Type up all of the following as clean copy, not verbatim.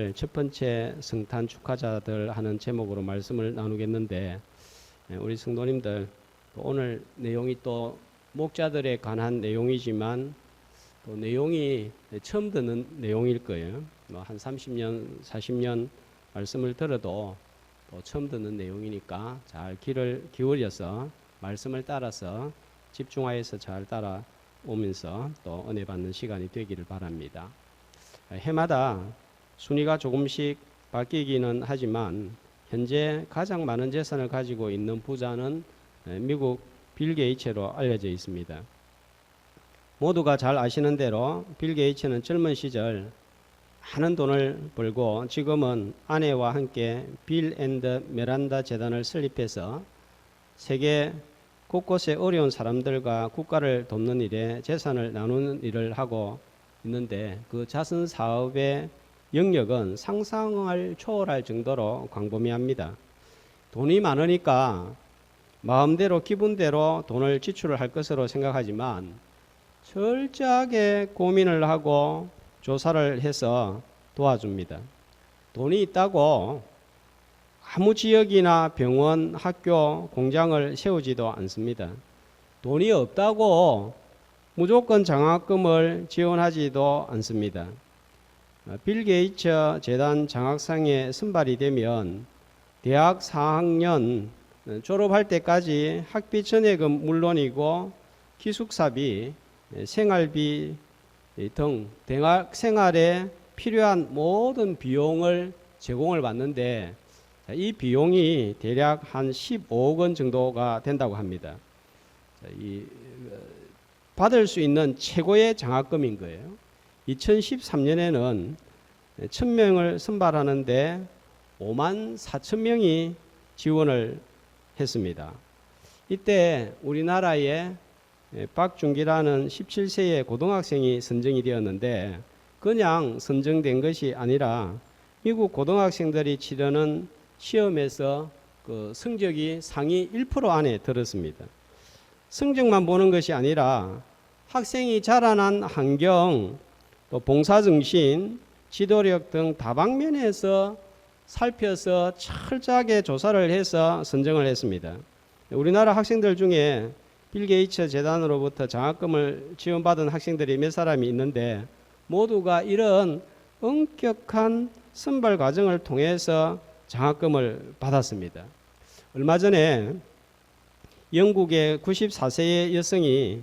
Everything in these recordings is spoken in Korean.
오늘 첫 번째 성탄 축하자들 하는 제목으로 말씀을 나누겠는데, 우리 성도님들, 오늘 내용이 또 목자들에 관한 내용이지만 또 내용이 처음 듣는 내용일 거예요. 한 30년, 40년 말씀을 들어도 또 처음 듣는 내용이니까 잘 귀를 기울여서 말씀을 따라서 집중하여서 잘 따라오면서 또 은혜 받는 시간이 되기를 바랍니다. 해마다 순위가 조금씩 바뀌기는 하지만 현재 가장 많은 재산을 가지고 있는 부자는 미국 빌 게이츠로 알려져 있습니다. 모두가 잘 아시는 대로 빌 게이츠는 젊은 시절 많은 돈을 벌고 지금은 아내와 함께 빌 앤드 메란다 재단을 설립해서 세계 곳곳에 어려운 사람들과 국가를 돕는 일에 재산을 나누는 일을 하고 있는데, 그 자선 사업의 영역은 상상을 초월할 정도로 광범위합니다. 돈이 많으니까 마음대로 기분대로 돈을 지출을 할 것으로 생각하지만 철저하게 고민을 하고 조사를 해서 도와줍니다. 돈이 있다고 아무 지역이나 병원, 학교, 공장을 세우지도 않습니다. 돈이 없다고 무조건 장학금을 지원하지도 않습니다. 빌 게이츠 재단 장학상에 선발이 되면 대학 4학년 졸업할 때까지 학비 전액은 물론이고 기숙사비, 생활비 등 대학 생활에 필요한 모든 비용을 제공을 받는데, 이 비용이 대략 한 15억 원 정도가 된다고 합니다. 받을 수 있는 최고의 장학금인 거예요. 2013년에는 1000명을 선발하는데 5만 4천 명이 지원을 했습니다. 이때 우리나라에 박준기라는 17세의 고등학생이 선정이 되었는데, 그냥 선정된 것이 아니라 미국 고등학생들이 치르는 시험에서 그 성적이 상위 1% 안에 들었습니다. 성적만 보는 것이 아니라 학생이 자라난 환경, 또 봉사정신, 지도력 등 다방면에서 살펴서 철저하게 조사를 해서 선정을 했습니다. 우리나라 학생들 중에 빌 게이츠 재단으로부터 장학금을 지원받은 학생들이 몇 사람이 있는데, 모두가 이런 엄격한 선발 과정을 통해서 장학금을 받았습니다. 얼마 전에 영국의 94세의 여성이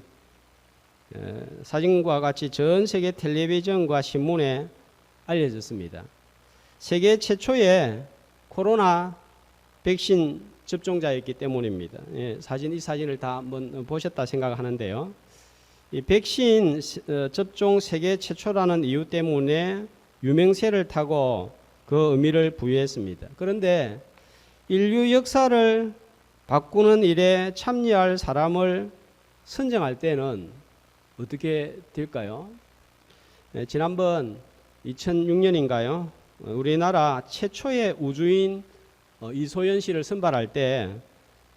사진과 같이 전 세계 텔레비전과 신문에 알려졌습니다. 세계 최초의 코로나 백신 접종자였기 때문입니다. 이 사진을 다 한번 보셨다 생각하는데요. 이 백신 접종 세계 최초라는 이유 때문에 유명세를 타고 그 의미를 부여했습니다. 그런데 인류 역사를 바꾸는 일에 참여할 사람을 선정할 때는 어떻게 될까요? 지난번 2006년인가요? 우리나라 최초의 우주인 이소연 씨를 선발할 때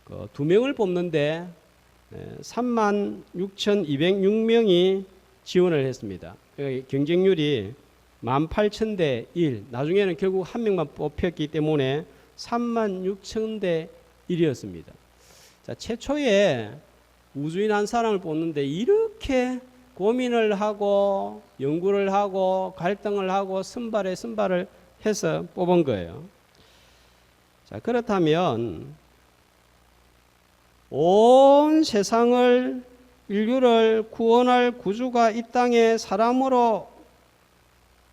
2명을 뽑는데 36,206명이 지원을 했습니다. 경쟁률이 18,000대 1, 나중에는 결국 한 명만 뽑혔기 때문에 36,000대 1이었습니다. 자, 최초에 우주인 한 사람을 뽑는데 이렇게 고민을 하고 연구를 하고 갈등을 하고 선발을 해서 뽑은 거예요. 자, 그렇다면 온 세상을, 인류를 구원할 구주가 이 땅에 사람으로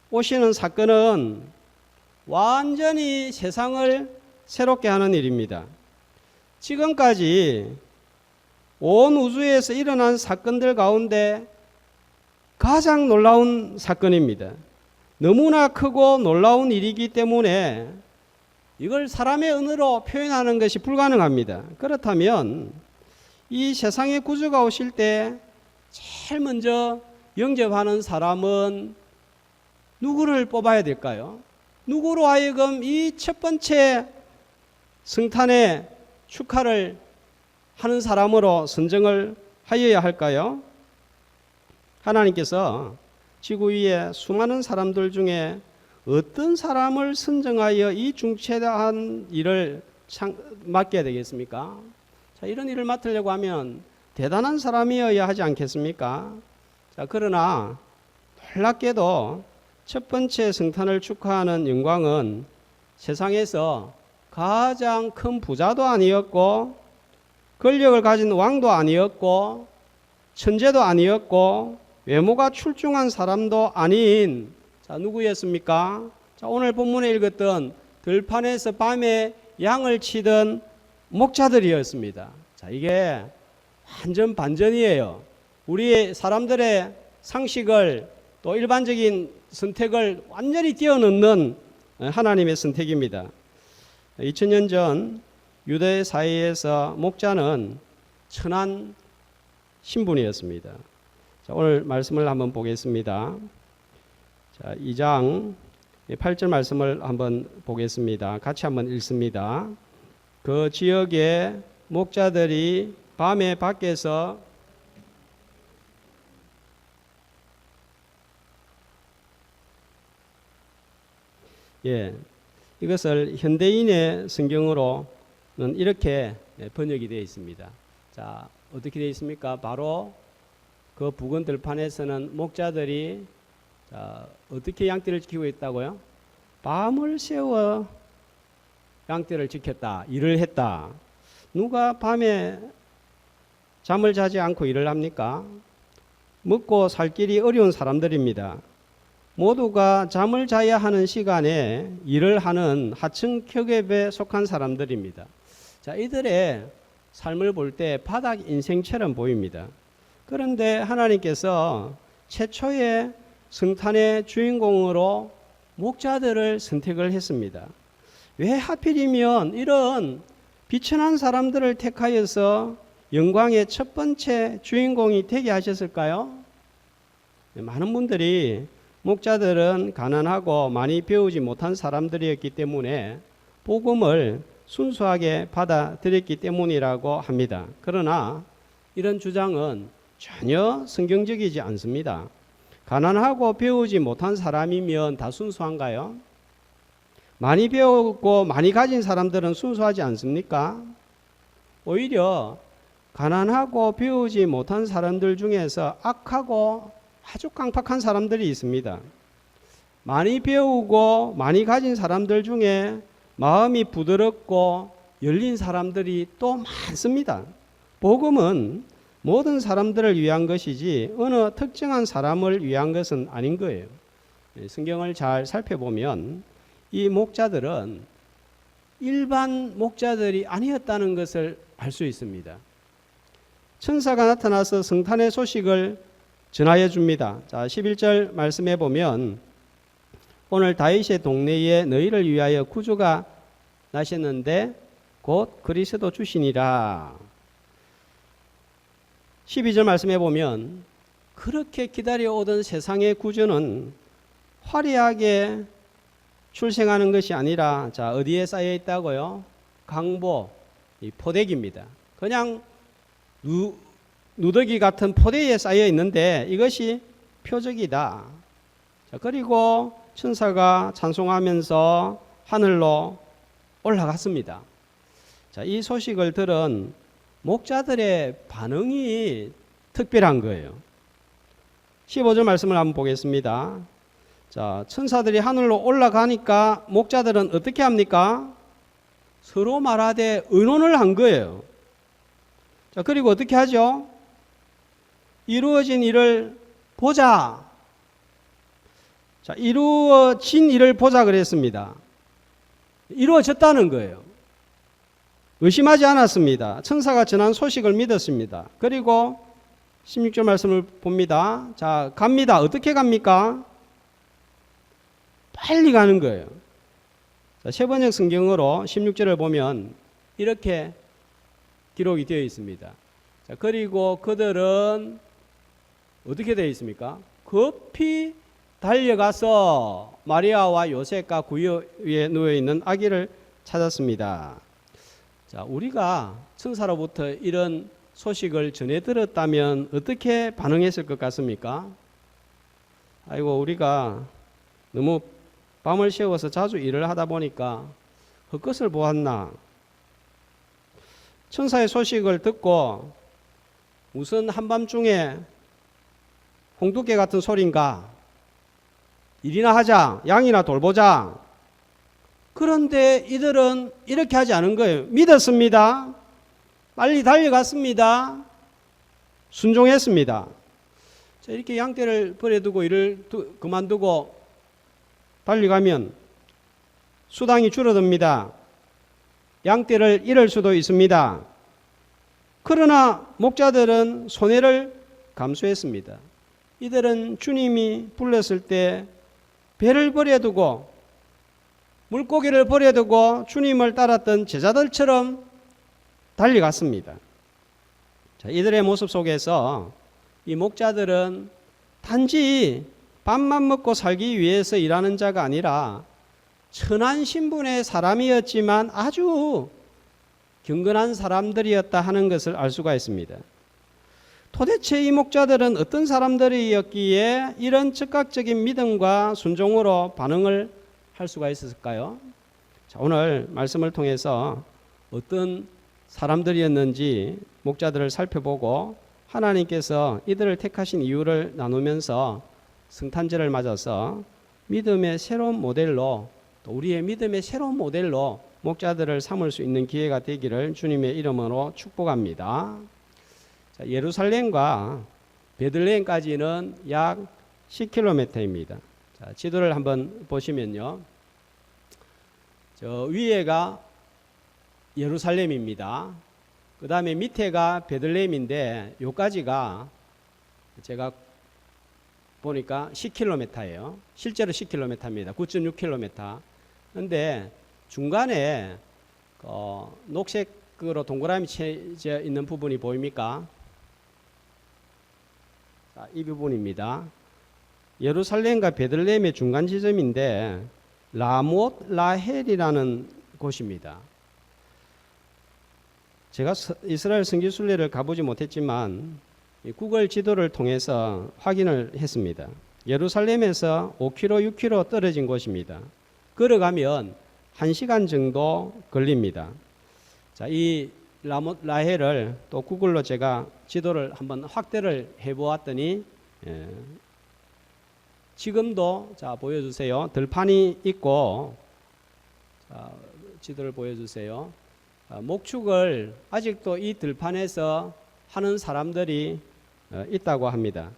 오시는 사건은 완전히 세상을 새롭게 하는 일입니다. 지금까지 온 우주에서 일어난 사건들 가운데 가장 놀라운 사건입니다. 너무나 크고 놀라운 일이기 때문에 이걸 사람의 언어로 표현하는 것이 불가능합니다. 그렇다면 이 세상의 구주가 오실 때 제일 먼저 영접하는 사람은 누구를 뽑아야 될까요? 누구로 하여금 이 첫 번째 성탄의 축하를 하는 사람으로 선정을 하여야 할까요? 하나님께서 지구 위에 수많은 사람들 중에 어떤 사람을 선정하여 이 중차대한 일을 맡겨야 되겠습니까? 자, 이런 일을 맡으려고 하면 대단한 사람이어야 하지 않겠습니까? 자, 그러나 놀랍게도 첫 번째 성탄을 축하하는 영광은 세상에서 가장 큰 부자도 아니었고 권력을 가진 왕도 아니었고 천재도 아니었고 외모가 출중한 사람도 아닌 자, 누구였습니까? 자, 오늘 본문에 읽었던 들판에서 밤에 양을 치던 목자들이었습니다. 자, 이게 완전 반전이에요. 우리 사람들의 상식을 또 일반적인 선택을 완전히 뛰어넘는 하나님의 선택입니다. 2000년 전 유대 사회에서 목자는 천한 신분이었습니다. 자, 오늘 말씀을 한번 보겠습니다. 자, 2장 8절 말씀을 한번 보겠습니다. 같이 한번 읽습니다. 그 지역의 목자들이 밤에 밖에서 이것을 현대인의 성경으로는 이렇게 번역이 되어 있습니다. 자, 어떻게 되어 있습니까? 바로 그 부근 들판에서는 목자들이 자, 어떻게 양떼를 지키고 있다고요? 밤을 새워 양떼를 지켰다. 일을 했다. 누가 밤에 잠을 자지 않고 일을 합니까? 먹고 살 길이 어려운 사람들입니다. 모두가 잠을 자야 하는 시간에 일을 하는 하층 계급에 속한 사람들입니다. 자, 이들의 삶을 볼 때 바닥 인생처럼 보입니다. 그런데 하나님께서 최초의 성탄의 주인공으로 목자들을 선택을 했습니다. 왜 하필이면 이런 비천한 사람들을 택하여서 영광의 첫 번째 주인공이 되게 하셨을까요? 많은 분들이 목자들은 가난하고 많이 배우지 못한 사람들이었기 때문에 복음을 순수하게 받아들였기 때문이라고 합니다. 그러나 이런 주장은 전혀 성경적이지 않습니다. 가난하고 배우지 못한 사람이면 다 순수한가요? 많이 배우고 많이 가진 사람들은 순수하지 않습니까? 오히려 가난하고 배우지 못한 사람들 중에서 악하고 아주 깡팍한 사람들이 있습니다. 많이 배우고 많이 가진 사람들 중에 마음이 부드럽고 열린 사람들이 또 많습니다. 복음은 모든 사람들을 위한 것이지 어느 특정한 사람을 위한 것은 아닌 거예요. 성경을 잘 살펴보면 이 목자들은 일반 목자들이 아니었다는 것을 알 수 있습니다. 천사가 나타나서 성탄의 소식을 전하여 줍니다. 자, 11절 말씀해 보면 오늘 다윗의 동네에 너희를 위하여 구주가 나셨는데 곧 그리스도 주시니라. 12절 말씀해 보면 그렇게 기다려오던 세상의 구주는 화려하게 출생하는 것이 아니라 자, 어디에 쌓여 있다고요? 강보, 이 포대기입니다. 그냥 누더기 같은 포대에 쌓여 있는데 이것이 표적이다. 자, 그리고 천사가 찬송하면서 하늘로 올라갔습니다. 자, 이 소식을 들은 목자들의 반응이 특별한 거예요. 15절 말씀을 한번 보겠습니다. 자, 천사들이 하늘로 올라가니까 목자들은 어떻게 합니까? 서로 말하되 의논을 한 거예요. 자, 그리고 어떻게 하죠? 이루어진 일을 보자. 자, 이루어진 일을 보자 그랬습니다. 이루어졌다는 거예요. 의심하지 않았습니다. 천사가 전한 소식을 믿었습니다. 그리고 16절 말씀을 봅니다. 자, 갑니다. 어떻게 갑니까? 빨리 가는 거예요. 자, 세번역 성경으로 16절을 보면 이렇게 기록이 되어 있습니다. 자, 그리고 그들은 어떻게 되어 있습니까? 급히 달려가서 마리아와 요셉과 구유 위에 누워있는 아기를 찾았습니다. 자, 우리가 천사로부터 이런 소식을 전해 들었다면 어떻게 반응했을 것 같습니까? 아이고, 우리가 너무 밤을 새워서 자주 일을 하다 보니까 헛것을 보았나. 천사의 소식을 듣고 무슨 한밤중에 홍두깨 같은 소린가, 일이나 하자, 양이나 돌보자. 그런데 이들은 이렇게 하지 않은 거예요. 믿었습니다. 빨리 달려갔습니다. 순종했습니다. 자, 이렇게 양떼를 버려두고 일을 그만두고 달려가면 수당이 줄어듭니다. 양떼를 잃을 수도 있습니다. 그러나 목자들은 손해를 감수했습니다. 이들은 주님이 불렀을 때 배를 버려두고 물고기를 버려두고 주님을 따랐던 제자들처럼 달려갔습니다. 자, 이들의 모습 속에서 이 목자들은 단지 밥만 먹고 살기 위해서 일하는 자가 아니라 천한 신분의 사람이었지만 아주 경건한 사람들이었다 하는 것을 알 수가 있습니다. 도대체 이 목자들은 어떤 사람들이었기에 이런 즉각적인 믿음과 순종으로 반응을 할 수가 있었을까요? 자, 오늘 말씀을 통해서 어떤 사람들이었는지 목자들을 살펴보고 하나님께서 이들을 택하신 이유를 나누면서 성탄절을 맞아서 믿음의 새로운 모델로, 또 우리의 믿음의 새로운 모델로 목자들을 삼을 수 있는 기회가 되기를 주님의 이름으로 축복합니다. 자, 예루살렘과 베들레헴까지는 약 10km입니다. 자, 지도를 한번 보시면요, 저 위에가 예루살렘입니다. 그 다음에 밑에가 베들레헴인데 요까지가 제가 보니까 10km예요. 실제로 10km입니다. 9.6km. 그런데 중간에 녹색으로 동그라미 쳐져 있는 부분이 보입니까? 자, 이 부분입니다. 예루살렘과 베들레헴의 중간 지점인데 라못 라헬이라는 곳입니다. 제가 이스라엘 성지순례를 가보지 못했지만 구글 지도를 통해서 확인을 했습니다. 예루살렘에서 5km, 6km 떨어진 곳입니다. 걸어가면 1시간 정도 걸립니다. 자, 이 라못 라헬을 또 구글로 제가 지도를 한번 확대를 해보았더니 지금도 자 보여주세요. 들판이 있고, 자, 지도를 보여주세요. 목축을 아직도 이 들판에서 하는 사람들이 있다고 합니다.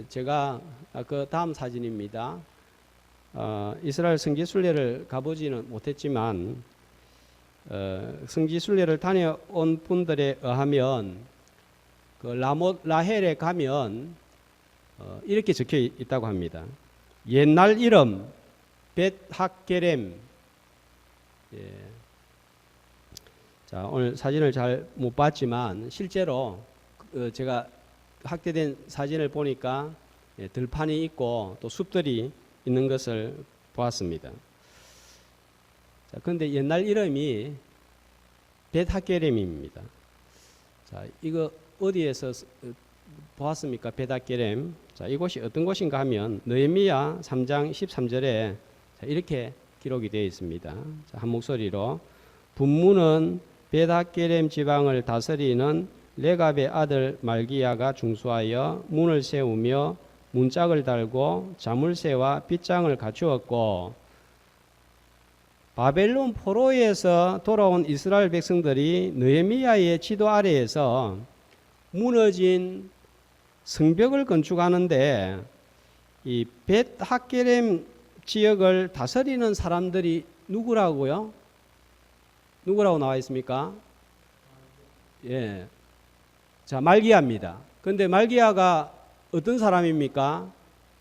제가 그 다음 사진입니다. 이스라엘 성지순례를 가보지는 못했지만 성지순례를 다녀온 분들에 의하면 그 라못 라헬에 가면 이렇게 적혀 있다고 합니다. 옛날 이름 벳학게렘. 예. 자, 오늘 사진을 잘 못 봤지만 실제로 제가 확대된 사진을 보니까 들판이 있고 또 숲들이 있는 것을 보았습니다. 자, 그런데 옛날 이름이 벳학게렘입니다. 자, 이거 어디에서 보았습니까? 벳학게렘. 자, 이곳이 어떤 곳인가 하면 느헤미야 3장 13절에 이렇게 기록이 되어 있습니다. 자, 한 목소리로 분문은 벳학게렘 지방을 다스리는 레갑의 아들 말기야가 중수하여 문을 세우며 문짝을 달고 자물쇠와 빗장을 갖추었고, 바벨론 포로에서 돌아온 이스라엘 백성들이 느헤미야의 지도 아래에서 무너진 성벽을 건축하는데 이 벳학게렘 지역을 다스리는 사람들이 누구라고요? 누구라고 나와 있습니까? 예. 자, 말기야입니다. 그런데 말기야가 어떤 사람입니까?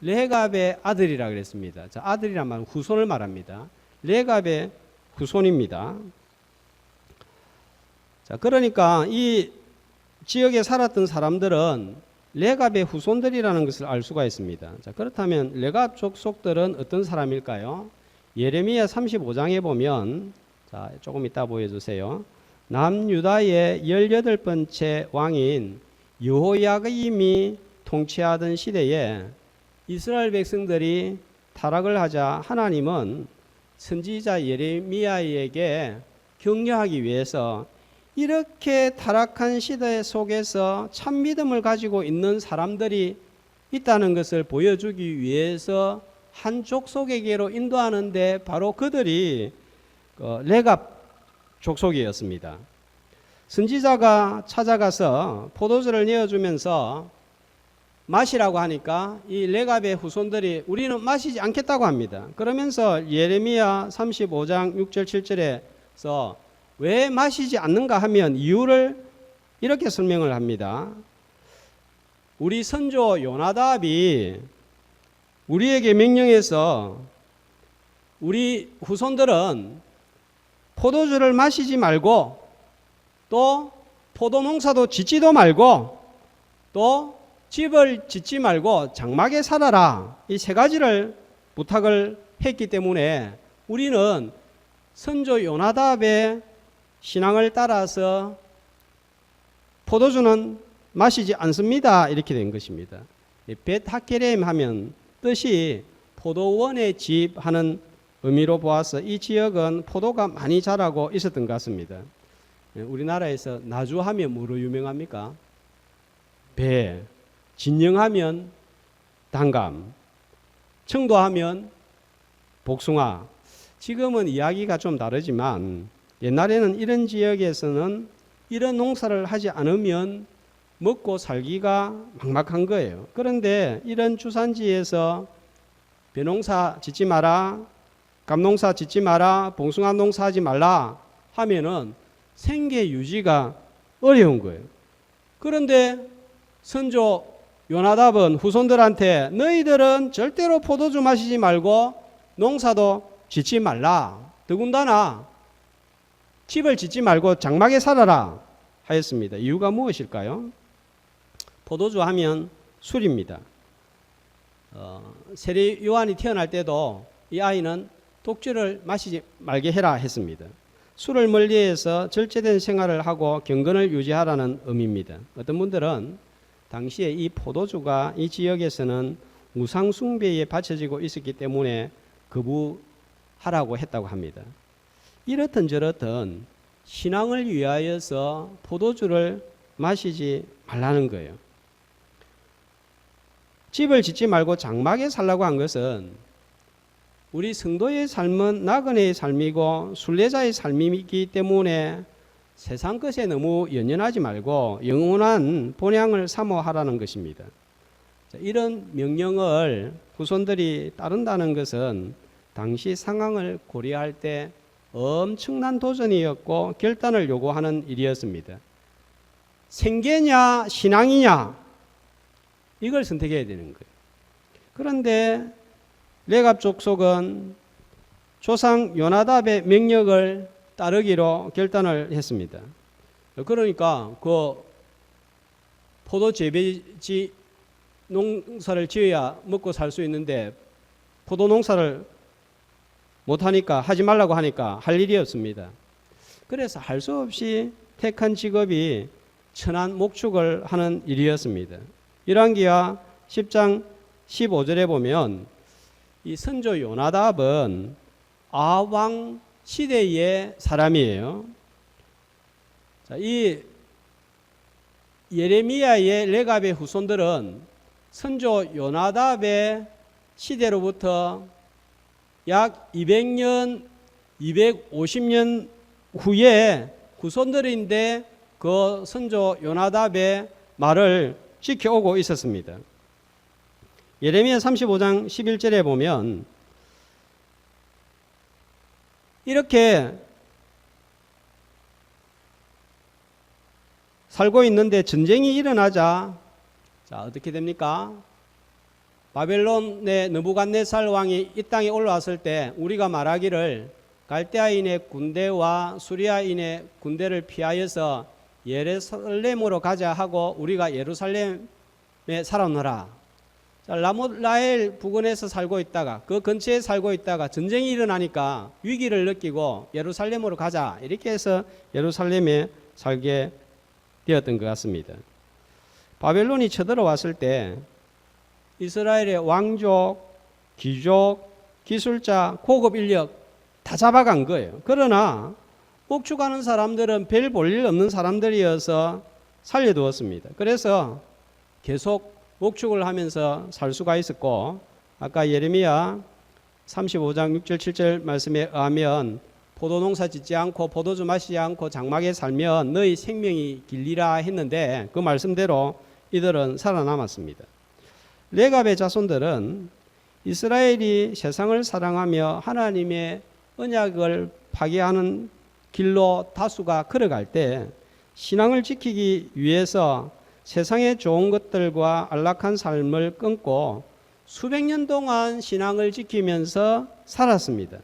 레갑의 아들이라 그랬습니다. 자, 아들이란 말은 후손을 말합니다. 레갑의 후손입니다. 자, 그러니까 이 지역에 살았던 사람들은 레갑의 후손들이라는 것을 알 수가 있습니다. 자, 그렇다면 레갑 족속들은 어떤 사람일까요? 예레미야 35장에 보면, 자, 조금 이따 보여주세요. 남유다의 18번째 왕인 여호야김이 통치하던 시대에 이스라엘 백성들이 타락을 하자 하나님은 선지자 예레미야에게 격려하기 위해서 이렇게 타락한 시대 속에서 참 믿음을 가지고 있는 사람들이 있다는 것을 보여주기 위해서 한 족속에게로 인도하는데 바로 그들이 레갑 족속이었습니다. 선지자가 찾아가서 포도주를 내어주면서 마시라고 하니까 이 레갑의 후손들이 우리는 마시지 않겠다고 합니다. 그러면서 예레미야 35장 6절 7절에서 왜 마시지 않는가 하면 이유를 이렇게 설명을 합니다. 우리 선조 요나답이 우리에게 명령해서 우리 후손들은 포도주를 마시지 말고 또 포도 농사도 짓지도 말고 또 집을 짓지 말고 장막에 살아라. 이 세 가지를 부탁을 했기 때문에 우리는 선조 요나답의 신앙을 따라서 포도주는 마시지 않습니다. 이렇게 된 것입니다. 벳 하케렘 하면 뜻이 포도원의 집 하는 의미로 보아서 이 지역은 포도가 많이 자라고 있었던 것 같습니다. 우리나라에서 나주하면 뭐로 유명합니까? 배. 진영하면 단감. 청도하면 복숭아. 지금은 이야기가 좀 다르지만 옛날에는 이런 지역에서는 이런 농사를 하지 않으면 먹고 살기가 막막한 거예요. 그런데 이런 주산지에서 배농사 짓지 마라, 감농사 짓지 마라, 봉숭아 농사 하지 말라 하면은 생계 유지가 어려운 거예요. 그런데 선조 요나답은 후손들한테 너희들은 절대로 포도주 마시지 말고 농사도 짓지 말라. 더군다나 집을 짓지 말고 장막에 살아라 하였습니다. 이유가 무엇일까요? 포도주 하면 술입니다. 세례 요한이 태어날 때도 이 아이는 독주를 마시지 말게 해라 했습니다. 술을 멀리해서 절제된 생활을 하고 경건을 유지하라는 의미입니다. 어떤 분들은 당시에 이 포도주가 이 지역에서는 우상 숭배에 바쳐지고 있었기 때문에 거부하라고 했다고 합니다. 이렇든 저렇든 신앙을 위하여서 포도주를 마시지 말라는 거예요. 집을 짓지 말고 장막에 살라고 한 것은 우리 성도의 삶은 나그네의 삶이고 순례자의 삶이기 때문에 세상 것에 너무 연연하지 말고 영원한 본향을 사모하라는 것입니다. 이런 명령을 후손들이 따른다는 것은 당시 상황을 고려할 때 엄청난 도전이었고 결단을 요구하는 일이었습니다. 생계냐 신앙이냐 이걸 선택해야 되는 거예요. 그런데 레갑 족속은 조상 요나답의 명령을 따르기로 결단을 했습니다. 그러니까 그 포도 재배지 농사를 지어야 먹고 살 수 있는데 포도 농사를 못하니까 하지 말라고 하니까 할 일이 없습니다. 그래서 할 수 없이 택한 직업이 천한 목축을 하는 일이었습니다. 열왕기하 10장 15절에 보면 이 선조 요나답은 아왕 시대의 사람이에요. 자, 이 예레미야의 레갑의 후손들은 선조 요나답의 시대로부터 약 200년, 250년 후에 후손들인데 그 선조 요나답의 말을 지켜오고 있었습니다. 예레미야 35장 11절에 보면 이렇게 살고 있는데 전쟁이 일어나자 자 어떻게 됩니까? 바벨론의 느부갓네살 왕이 이 땅에 올라왔을 때 우리가 말하기를 갈대아인의 군대와 수리아인의 군대를 피하여서 예루살렘으로 가자 하고 우리가 예루살렘에 살아오너라. 라못라헬 부근에서 살고 있다가 그 근처에 살고 있다가 전쟁이 일어나니까 위기를 느끼고 예루살렘으로 가자 이렇게 해서 예루살렘에 살게 되었던 것 같습니다. 바벨론이 쳐들어왔을 때 이스라엘의 왕족 귀족, 기술자, 고급 인력 다 잡아간 거예요. 그러나 옥축하는 사람들은 별 볼 일 없는 사람들이어서 살려두었습니다. 그래서 계속 옥축을 하면서 살 수가 있었고, 아까 예레미야 35장 6절 7절 말씀에 의하면 포도농사 짓지 않고 포도주 마시지 않고 장막에 살면 너희 생명이 길리라 했는데 그 말씀대로 이들은 살아남았습니다. 레갑의 자손들은 이스라엘이 세상을 사랑하며 하나님의 언약을 파괴하는 길로 다수가 걸어갈 때 신앙을 지키기 위해서 세상의 좋은 것들과 안락한 삶을 끊고 수백 년 동안 신앙을 지키면서 살았습니다.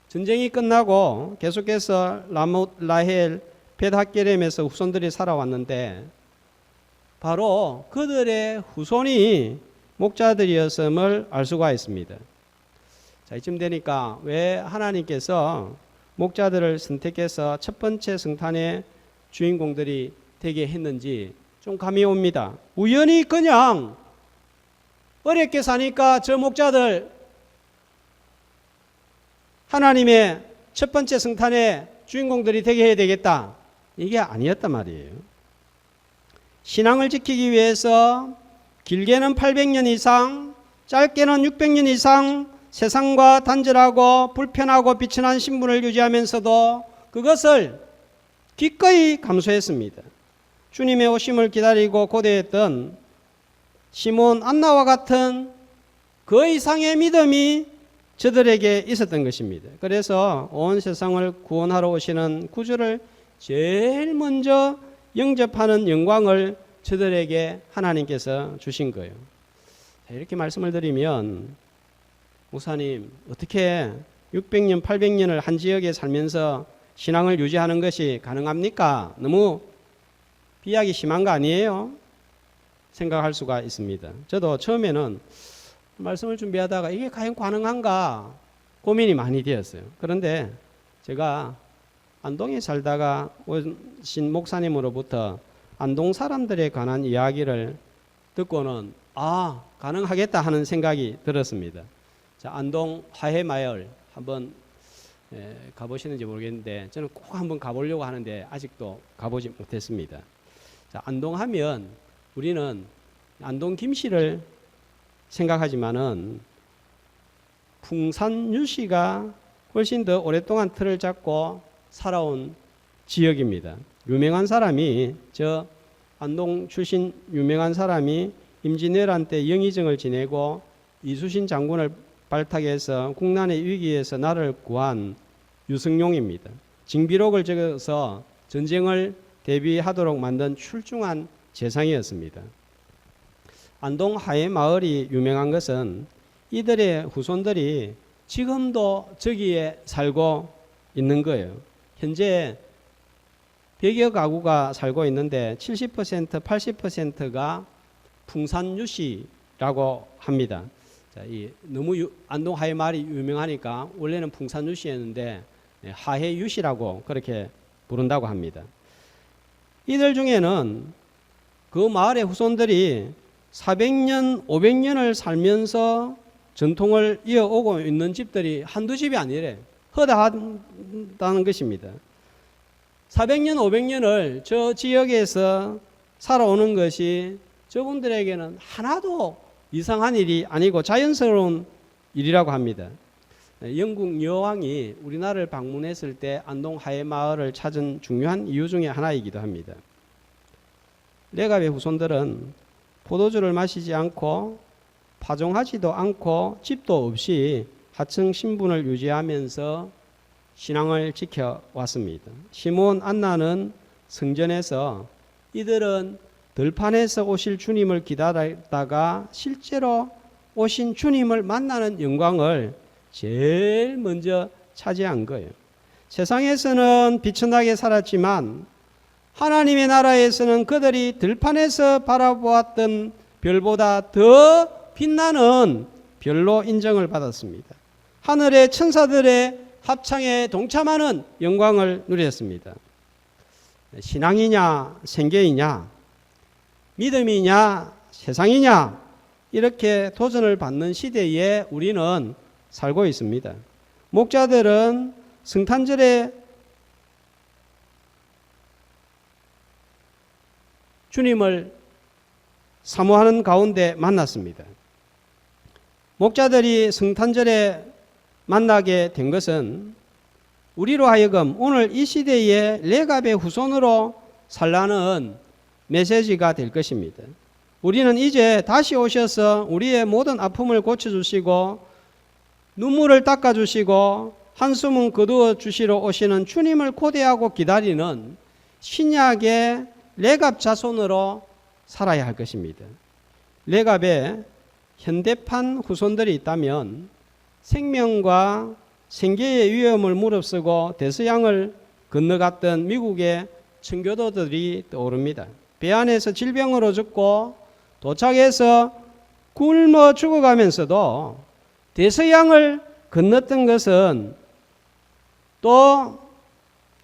전쟁이 끝나고 계속해서 라못, 라헬, 벳하게렘에서 후손들이 살아왔는데 바로 그들의 후손이 목자들이었음을 알 수가 있습니다. 자, 이쯤 되니까 왜 하나님께서 목자들을 선택해서 첫 번째 성탄의 주인공들이 되게 했는지 좀 감이 옵니다. 우연히 그냥 어렵게 사니까 저 목자들 하나님의 첫 번째 성탄의 주인공들이 되게 해야 되겠다. 이게 아니었단 말이에요. 신앙을 지키기 위해서 길게는 800년 이상, 짧게는 600년 이상 세상과 단절하고 불편하고 비천한 신분을 유지하면서도 그것을 기꺼이 감수했습니다. 주님의 오심을 기다리고 고대했던 시몬 안나와 같은 그 이상의 믿음이 저들에게 있었던 것입니다. 그래서 온 세상을 구원하러 오시는 구주를 제일 먼저 영접하는 영광을 저들에게 하나님께서 주신 거예요. 이렇게 말씀을 드리면 목사님 어떻게 600년 800년을 한 지역에 살면서 신앙을 유지하는 것이 가능합니까? 너무 비약이 심한 거 아니에요? 생각할 수가 있습니다. 저도 처음에는 말씀을 준비하다가 이게 과연 가능한가 고민이 많이 되었어요. 그런데 제가 안동에 살다가 오신 목사님으로부터 안동 사람들에 관한 이야기를 듣고는 가능하겠다 하는 생각이 들었습니다. 자, 안동 화해마을 한번 가보시는지 모르겠는데 저는 꼭 한번 가보려고 하는데 아직도 가보지 못했습니다. 자, 안동하면 우리는 안동 김씨를 생각하지만은 풍산유씨가 훨씬 더 오랫동안 틀을 잡고 살아온 지역입니다. 유명한 사람이 저 안동 출신 유명한 사람이 임진왜란 때 영의정을 지내고 이수신 장군을 발탁해서 국난의 위기에서 나를 구한 유승용입니다. 징비록을 적어서 전쟁을 대비하도록 만든 출중한 재상이었습니다. 안동 하회마을이 유명한 것은 이들의 후손들이 지금도 저기에 살고 있는 거예요. 현재 100여 가구가 살고 있는데 70%, 80%가 풍산유씨라고 합니다. 자, 너무 안동 하회마을이 유명하니까 원래는 풍산유씨였는데 하회유씨라고 그렇게 부른다고 합니다. 이들 중에는 그 마을의 후손들이 400년, 500년을 살면서 전통을 이어오고 있는 집들이 한두 집이 아니래. 허다하다는 것입니다. 400년, 500년을 저 지역에서 살아오는 것이 저분들에게는 하나도 이상한 일이 아니고 자연스러운 일이라고 합니다. 영국 여왕이 우리나라를 방문했을 때 안동 하회마을을 찾은 중요한 이유 중에 하나이기도 합니다. 레갑의 후손들은 포도주를 마시지 않고 파종하지도 않고 집도 없이 하층 신분을 유지하면서 신앙을 지켜왔습니다. 시몬 안나는 성전에서 이들은 들판에서 오실 주님을 기다리다가 실제로 오신 주님을 만나는 영광을 제일 먼저 차지한 거예요. 세상에서는 비천하게 살았지만 하나님의 나라에서는 그들이 들판에서 바라보았던 별보다 더 빛나는 별로 인정을 받았습니다. 하늘의 천사들의 합창에 동참하는 영광을 누렸습니다. 신앙이냐 생계이냐 믿음이냐 세상이냐 이렇게 도전을 받는 시대에 우리는 살고 있습니다. 목자들은 성탄절에 주님을 사모하는 가운데 만났습니다. 목자들이 성탄절에 만나게 된 것은 우리로 하여금 오늘 이 시대에 레갑의 후손으로 살라는 메시지가 될 것입니다. 우리는 이제 다시 오셔서 우리의 모든 아픔을 고쳐주시고 눈물을 닦아주시고 한숨은 거두어 주시러 오시는 주님을 고대하고 기다리는 신약의 레갑 자손으로 살아야 할 것입니다. 레갑에 현대판 후손들이 있다면 생명과 생계의 위험을 무릅쓰고 대서양을 건너갔던 미국의 청교도들이 떠오릅니다. 배 안에서 질병으로 죽고 도착해서 굶어 죽어가면서도 대서양을 건넜던 것은, 또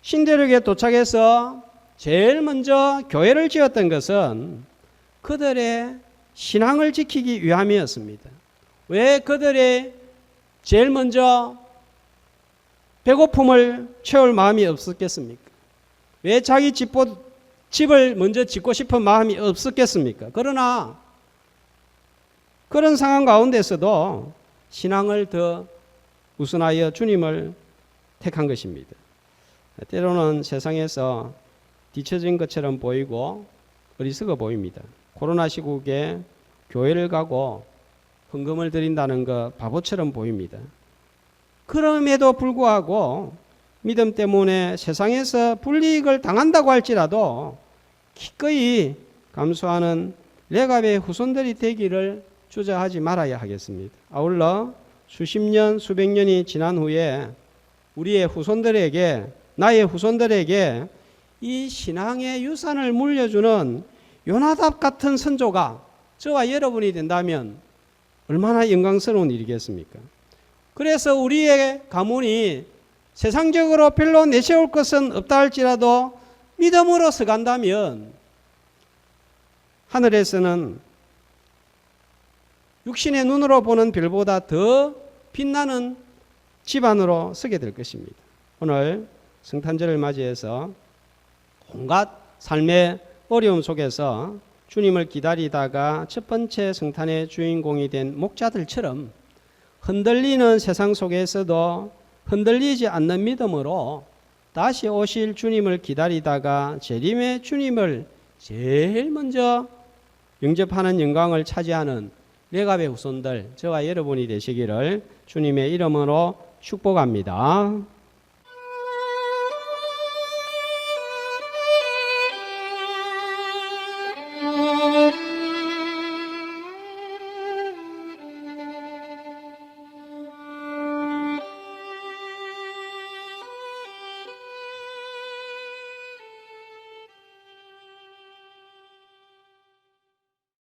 신대륙에 도착해서 제일 먼저 교회를 지었던 것은 그들의 신앙을 지키기 위함이었습니다. 왜 그들이 제일 먼저 배고픔을 채울 마음이 없었겠습니까? 왜 자기 집을 먼저 짓고 싶은 마음이 없었겠습니까? 그러나 그런 상황 가운데서도 신앙을 더 우선하여 주님을 택한 것입니다. 때로는 세상에서 뒤처진 것처럼 보이고 어리석어 보입니다. 코로나 시국에 교회를 가고 헌금을 드린다는 것 바보처럼 보입니다. 그럼에도 불구하고 믿음 때문에 세상에서 불이익을 당한다고 할지라도 기꺼이 감수하는 레갑의 후손들이 되기를 주저하지 말아야 하겠습니다. 아울러 수십 년, 수백 년이 지난 후에 우리의 후손들에게, 나의 후손들에게 이 신앙의 유산을 물려주는 요나답 같은 선조가 저와 여러분이 된다면 얼마나 영광스러운 일이겠습니까? 그래서 우리의 가문이 세상적으로 별로 내세울 것은 없다 할지라도 믿음으로 서간다면 하늘에서는 육신의 눈으로 보는 별보다 더 빛나는 집안으로 서게 될 것입니다. 오늘 성탄절을 맞이해서 온갖 삶의 어려움 속에서 주님을 기다리다가 첫 번째 성탄의 주인공이 된 목자들처럼 흔들리는 세상 속에서도 흔들리지 않는 믿음으로 다시 오실 주님을 기다리다가 재림의 주님을 제일 먼저 영접하는 영광을 차지하는 레갑의 후손들, 저와 여러분이 되시기를 주님의 이름으로 축복합니다.